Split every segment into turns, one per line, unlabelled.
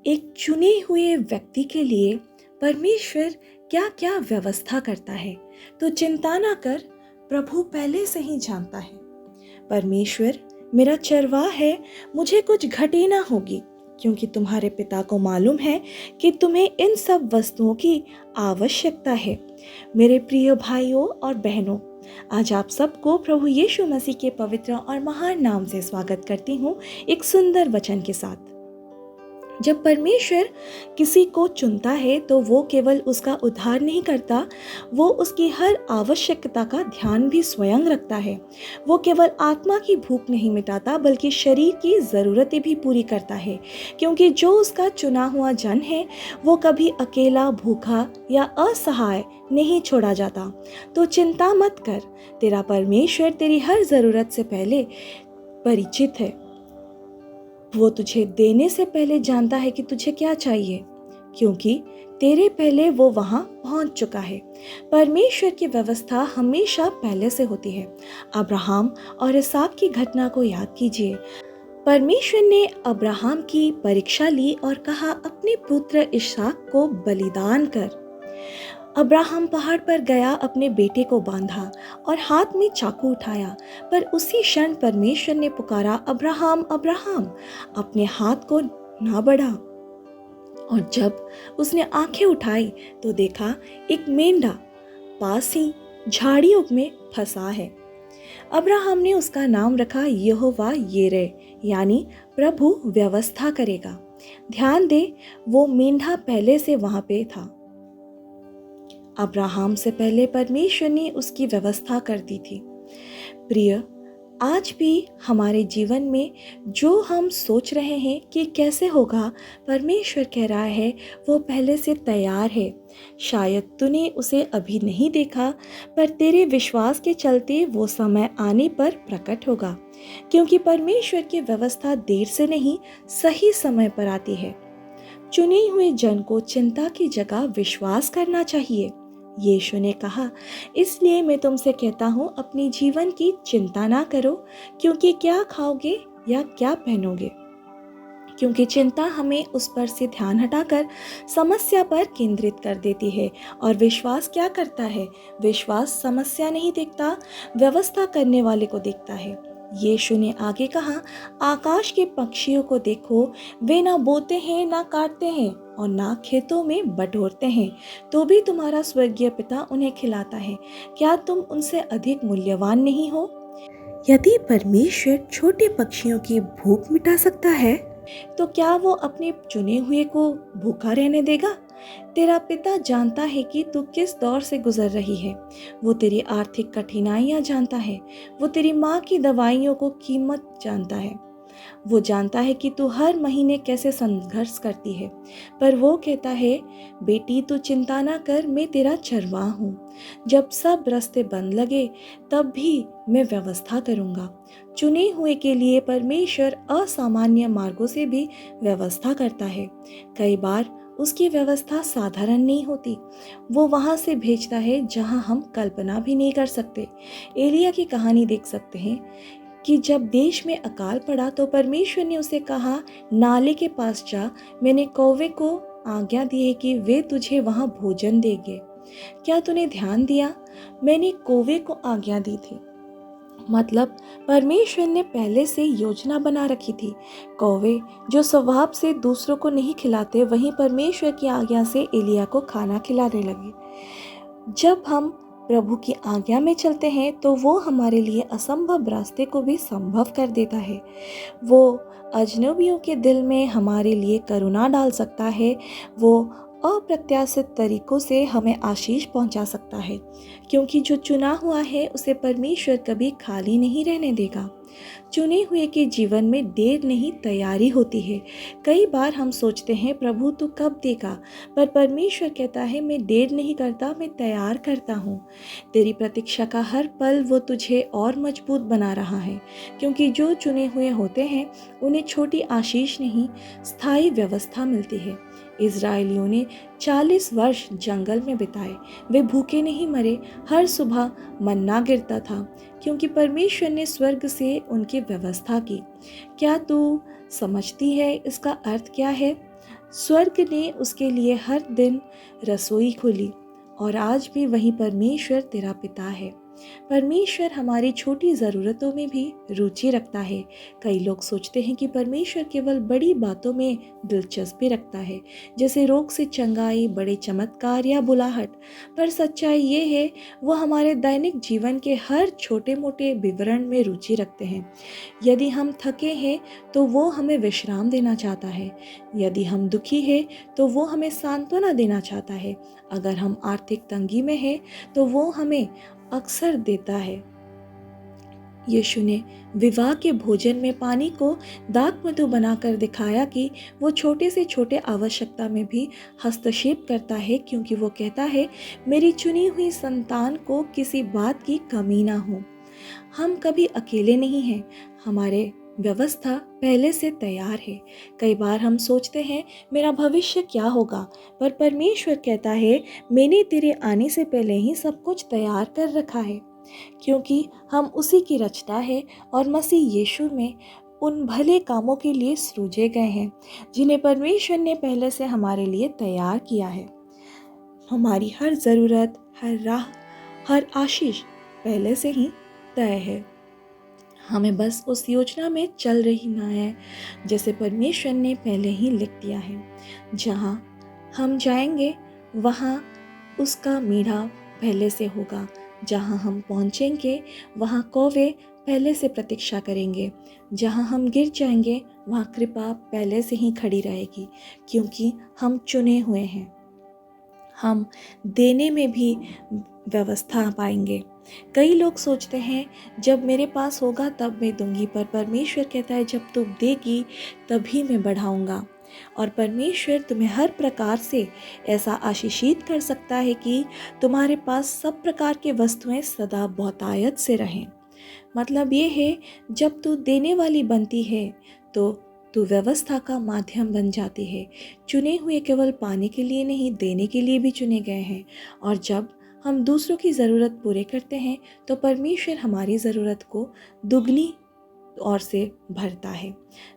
एक चुने हुए व्यक्ति के लिए परमेश्वर क्या क्या व्यवस्था करता है, तो चिंता ना कर, प्रभु पहले से ही जानता है। परमेश्वर मेरा चरवाहा है, मुझे कुछ घटी ना होगी, क्योंकि तुम्हारे पिता को मालूम है कि तुम्हें इन सब वस्तुओं की आवश्यकता है। मेरे प्रिय भाइयों और बहनों, आज आप सबको प्रभु यीशु मसीह के पवित्र और महान नाम से स्वागत करती हूँ एक सुंदर वचन के साथ। जब परमेश्वर किसी को चुनता है तो वो केवल उसका उद्धार नहीं करता, वो उसकी हर आवश्यकता का ध्यान भी स्वयं रखता है। वो केवल आत्मा की भूख नहीं मिटाता बल्कि शरीर की ज़रूरतें भी पूरी करता है, क्योंकि जो उसका चुना हुआ जन है वो कभी अकेला, भूखा या असहाय नहीं छोड़ा जाता। तो चिंता मत कर, तेरा परमेश्वर तेरी हर ज़रूरत से पहले परिचित है। वो तुझे देने से पहले जानता है कि तुझे क्या चाहिए, क्योंकि तेरे पहले वो वहां पहुंच चुका है। परमेश्वर की व्यवस्था हमेशा पहले से होती है। अब्राहम और इसहाक की घटना को याद कीजिए। परमेश्वर ने अब्राहम की परीक्षा ली और कहा, अपने पुत्र इसहाक को बलिदान कर। अब्राहम पहाड़ पर गया, अपने बेटे को बांधा और हाथ में चाकू उठाया, पर उसी क्षण परमेश्वर ने पुकारा, अब्राहम अब्राहम, अपने हाथ को ना बढ़ा। और जब उसने आंखें उठाई तो देखा एक मेंढा पास ही झाड़ियों में फंसा है। अब्राहम ने उसका नाम रखा यहोवा यिरे, यानी प्रभु व्यवस्था करेगा। ध्यान दे, वो मेंढा पहले से वहां पे था। अब्राहम से पहले परमेश्वर ने उसकी व्यवस्था कर दी थी। प्रिय, आज भी हमारे जीवन में जो हम सोच रहे हैं कि कैसे होगा, परमेश्वर कह रहा है वो पहले से तैयार है। शायद तूने उसे अभी नहीं देखा, पर तेरे विश्वास के चलते वो समय आने पर प्रकट होगा, क्योंकि परमेश्वर की व्यवस्था देर से नहीं, सही समय पर आती है। चुने हुए जन को चिंता की जगह विश्वास करना चाहिए। यीशु ने कहा, इसलिए मैं तुमसे कहता हूँ, अपनी जीवन की चिंता ना करो, क्योंकि क्या खाओगे या क्या पहनोगे, क्योंकि चिंता हमें उस पर से ध्यान हटाकर समस्या पर केंद्रित कर देती है। और विश्वास क्या करता है? विश्वास समस्या नहीं देखता, व्यवस्था करने वाले को देखता है। यीशु ने आगे कहा, आकाश के पक्षियों को देखो, वे ना बोते हैं, ना काटते हैं और ना खेतों में बटोरते हैं, तो भी तुम्हारा स्वर्गीय पिता उन्हें खिलाता है। क्या तुम उनसे अधिक मूल्यवान नहीं हो? यदि परमेश्वर छोटे पक्षियों की भूख मिटा सकता है, तो क्या वो अपने चुने हुए को भूखा रहने देगा? तेरा पिता जानता है कि तू किस दौर से गुजर रही है। वो तेरी आर्थिक कठिनाइयां जानता है। वो तेरी माँ की दवाइयों को कीमत जानता है। वो जानता है कि तू हर महीने कैसे संघर्ष करती है, पर वो कहता है, बेटी तू चिंता ना कर, मैं तेरा चरवाहा हूँ। जब सब रास्ते बंद लगे तब भी मैं व्यवस्था करूँगा। चुने हुए के लिए परमेश्वर असामान्य मार्गों से भी व्यवस्था करता है। कई बार उसकी व्यवस्था साधारण नहीं होती, वो वहाँ से भेजता है जहाँ हम कल्पना भी नहीं कर सकते। एलिया की कहानी देख सकते हैं कि जब देश में अकाल पड़ा तो परमेश्वर ने उसे कहा, नाले के पास जा, मैंने कौवे को आज्ञा दी है कि वे तुझे वहां भोजन देंगे। क्या तूने ध्यान दिया? मैंने कौवे को आज्ञा दी थी, मतलब परमेश्वर ने पहले से योजना बना रखी थी। कौवे जो स्वभाव से दूसरों को नहीं खिलाते, वहीं परमेश्वर की आज्ञा से एलिया को खाना खिलाने लगे। जब हम प्रभु की आज्ञा में चलते हैं तो वो हमारे लिए असंभव रास्ते को भी संभव कर देता है। वो अजनबियों के दिल में हमारे लिए करुणा डाल सकता है। वो अप्रत्याशित तरीकों से हमें आशीष पहुंचा सकता है, क्योंकि जो चुना हुआ है उसे परमेश्वर कभी खाली नहीं रहने देगा। चुने हुए के जीवन में देर नहीं, तैयारी होती है। कई बार हम सोचते हैं, प्रभु तू कब देगा, पर परमेश्वर कहता है, मैं देर नहीं करता, मैं तैयार करता हूँ। तेरी प्रतीक्षा का हर पल वो तुझे और मजबूत बना रहा है, क्योंकि जो चुने हुए होते हैं उन्हें छोटी आशीष नहीं, स्थायी व्यवस्था मिलती है। इज़राइलियों ने 40 वर्ष जंगल में बिताए। वे भूखे नहीं मरे, हर सुबह मन्ना गिरता था, क्योंकि परमेश्वर ने स्वर्ग से उनकी व्यवस्था की। क्या तू समझती है इसका अर्थ क्या है? स्वर्ग ने उसके लिए हर दिन रसोई खोली और आज भी वही परमेश्वर तेरा पिता है। परमेश्वर हमारी छोटी ज़रूरतों में भी रुचि रखता है। कई लोग सोचते हैं कि परमेश्वर केवल बड़ी बातों में दिलचस्पी रखता है, जैसे रोग से चंगाई, बड़े चमत्कार या बुलाहट। पर सच्चाई ये है, वो हमारे दैनिक जीवन के हर छोटे मोटे विवरण में रुचि रखते हैं। यदि हम थके हैं तो वो हमें विश्राम देना चाहता है। यदि हम दुखी हैं तो वो हमें सांत्वना देना चाहता है। अगर हम आर्थिक तंगी में हैं तो वो हमें अक्सर देता है। यीशु ने विवाह के भोजन में पानी को दाख मधु बनाकर दिखाया कि वो छोटे से छोटे आवश्यकता में भी हस्तक्षेप करता है, क्योंकि वो कहता है, मेरी चुनी हुई संतान को किसी बात की कमी ना हो। हम कभी अकेले नहीं हैं, हमारे व्यवस्था पहले से तैयार है। कई बार हम सोचते हैं, मेरा भविष्य क्या होगा, पर परमेश्वर कहता है, मैंने तेरे आने से पहले ही सब कुछ तैयार कर रखा है। क्योंकि हम उसी की रचना है और मसीह यीशु में उन भले कामों के लिए सृजे गए हैं जिन्हें परमेश्वर ने पहले से हमारे लिए तैयार किया है। हमारी हर ज़रूरत, हर राह, हर आशीष पहले से ही तय है। हमें बस उस योजना में चल रहना है जैसे परमेश्वर ने पहले ही लिख दिया है। जहाँ हम जाएंगे वहाँ उसका मीठा पहले से होगा। जहाँ हम पहुँचेंगे वहाँ कौवे पहले से प्रतीक्षा करेंगे। जहाँ हम गिर जाएंगे वहाँ कृपा पहले से ही खड़ी रहेगी, क्योंकि हम चुने हुए हैं। हम देने में भी व्यवस्था पाएंगे। कई लोग सोचते हैं, जब मेरे पास होगा तब मैं दूंगी, पर परमेश्वर कहता है, जब तुम देगी तभी मैं बढ़ाऊंगा। और परमेश्वर तुम्हें हर प्रकार से ऐसा आशीषित कर सकता है कि तुम्हारे पास सब प्रकार के वस्तुएं सदा बहुतायत से रहें। मतलब ये है, जब तू देने वाली बनती है तो तू व्यवस्था का माध्यम बन जाती है। चुने हुए केवल पाने के लिए नहीं, देने के लिए भी चुने गए हैं। और जब हम दूसरों की ज़रूरत पूरे करते हैं तो परमेश्वर हमारी ज़रूरत को दुगनी और से भरता है।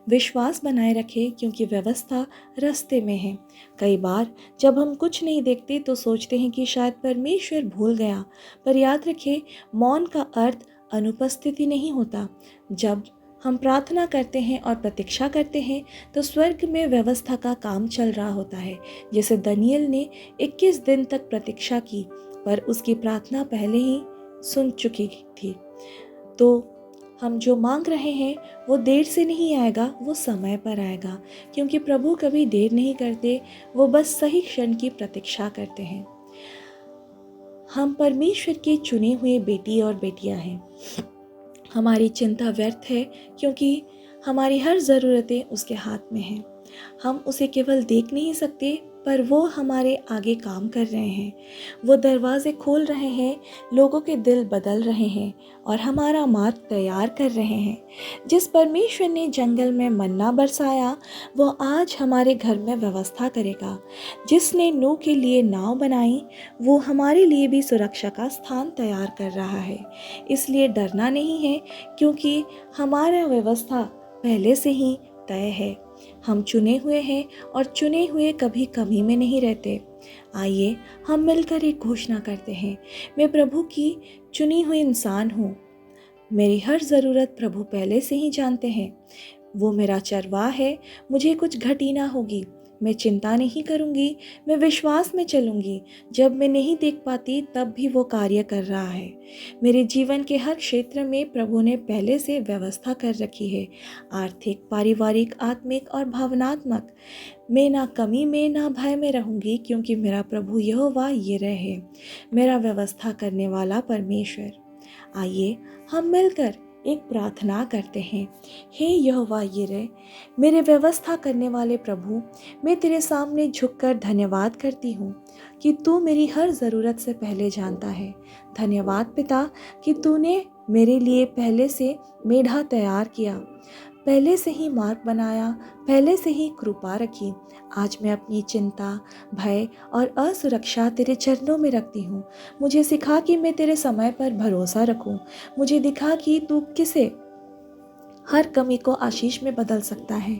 विश्वास बनाए रखें, क्योंकि व्यवस्था रास्ते में है। कई बार जब हम कुछ नहीं देखते तो सोचते हैं कि शायद परमेश्वर भूल गया, पर याद रखें, मौन का अर्थ अनुपस्थिति नहीं होता। जब हम प्रार्थना करते हैं और प्रतीक्षा करते हैं तो स्वर्ग में व्यवस्था का काम चल रहा होता है। जैसे दानियेल ने 21 दिन तक प्रतीक्षा की, पर उसकी प्रार्थना पहले ही सुन चुकी थी। तो हम जो मांग रहे हैं वो देर से नहीं आएगा, वो समय पर आएगा, क्योंकि प्रभु कभी देर नहीं करते, वो बस सही क्षण की प्रतीक्षा करते हैं। हम परमेश्वर के चुने हुए बेटी और बेटियां हैं। हमारी चिंता व्यर्थ है, क्योंकि हमारी हर ज़रूरतें उसके हाथ में हैं। हम उसे केवल देख नहीं सकते, पर वो हमारे आगे काम कर रहे हैं। वो दरवाजे खोल रहे हैं, लोगों के दिल बदल रहे हैं और हमारा मार्ग तैयार कर रहे हैं। जिस परमेश्वर ने जंगल में मन्ना बरसाया, वो आज हमारे घर में व्यवस्था करेगा। जिसने नूह के लिए नाव बनाई, वो हमारे लिए भी सुरक्षा का स्थान तैयार कर रहा है। इसलिए डरना नहीं है, क्योंकि हमारा व्यवस्था पहले से ही तय है। हम चुने हुए हैं और चुने हुए कभी कमी में नहीं रहते। आइए हम मिलकर एक घोषणा करते हैं, मैं प्रभु की चुनी हुई इंसान हूँ। मेरी हर ज़रूरत प्रभु पहले से ही जानते हैं। वो मेरा चरवाह है, मुझे कुछ घटी ना होगी। मैं चिंता नहीं करूँगी, मैं विश्वास में चलूँगी। जब मैं नहीं देख पाती तब भी वो कार्य कर रहा है। मेरे जीवन के हर क्षेत्र में प्रभु ने पहले से व्यवस्था कर रखी है, आर्थिक, पारिवारिक, आत्मिक और भावनात्मक। मैं ना कमी में ना भय में रहूँगी, क्योंकि मेरा प्रभु यहोवा यिरह है, मेरा व्यवस्था करने वाला परमेश्वर। आइए हम मिलकर एक प्रार्थना करते हैं। हे यहोवा यिरह, मेरे व्यवस्था करने वाले प्रभु, मैं तेरे सामने झुककर धन्यवाद करती हूँ कि तू मेरी हर ज़रूरत से पहले जानता है। धन्यवाद पिता कि तूने मेरे लिए पहले से मेढ़ा तैयार किया, पहले से ही मार्ग बनाया, पहले से ही कृपा रखी। आज मैं अपनी चिंता, भय और असुरक्षा तेरे चरणों में रखती हूँ। मुझे सिखा कि मैं तेरे समय पर भरोसा रखूँ। मुझे दिखा कि तू किसे हर कमी को आशीष में बदल सकता है।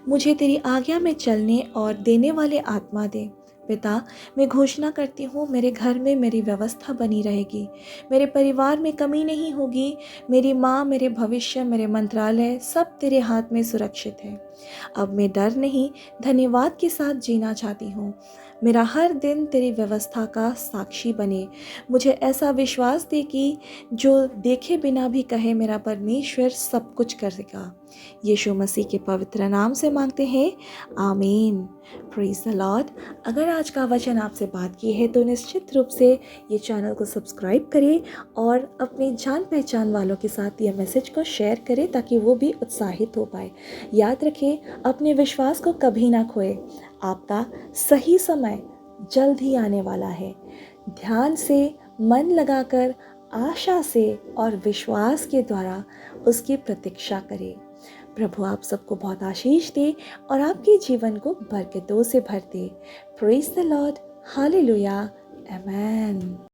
मुझे तेरी आज्ञा में चलने और देने वाले आत्मा दे। पिता, मैं घोषणा करती हूँ मेरे घर में मेरी व्यवस्था बनी रहेगी, मेरे परिवार में कमी नहीं होगी। मेरी माँ, मेरे भविष्य, मेरे मंत्रालय सब तेरे हाथ में सुरक्षित है। अब मैं डर नहीं, धन्यवाद के साथ जीना चाहती हूँ। मेरा हर दिन तेरी व्यवस्था का साक्षी बने। मुझे ऐसा विश्वास दे कि जो देखे बिना भी कहे मेरा परमेश्वर सब कुछ करेगा। यीशु मसीह के पवित्र नाम से मांगते हैं, आमीन। Praise the Lord. अगर आज का वचन आपसे बात की है तो निश्चित रूप से ये चैनल को सब्सक्राइब करें और अपने जान पहचान वालों के साथ ये मैसेज को शेयर करें ताकि वो भी उत्साहित हो पाए। याद रखें, अपने विश्वास को कभी ना खोए। आपका सही समय जल्द ही आने वाला है। ध्यान से, मन लगाकर, आशा से और विश्वास के द्वारा उसकी प्रतीक्षा करें। प्रभु आप सबको बहुत आशीष दे और आपके जीवन को बरकतों से भर दे। Praise the Lord. Hallelujah. Amen.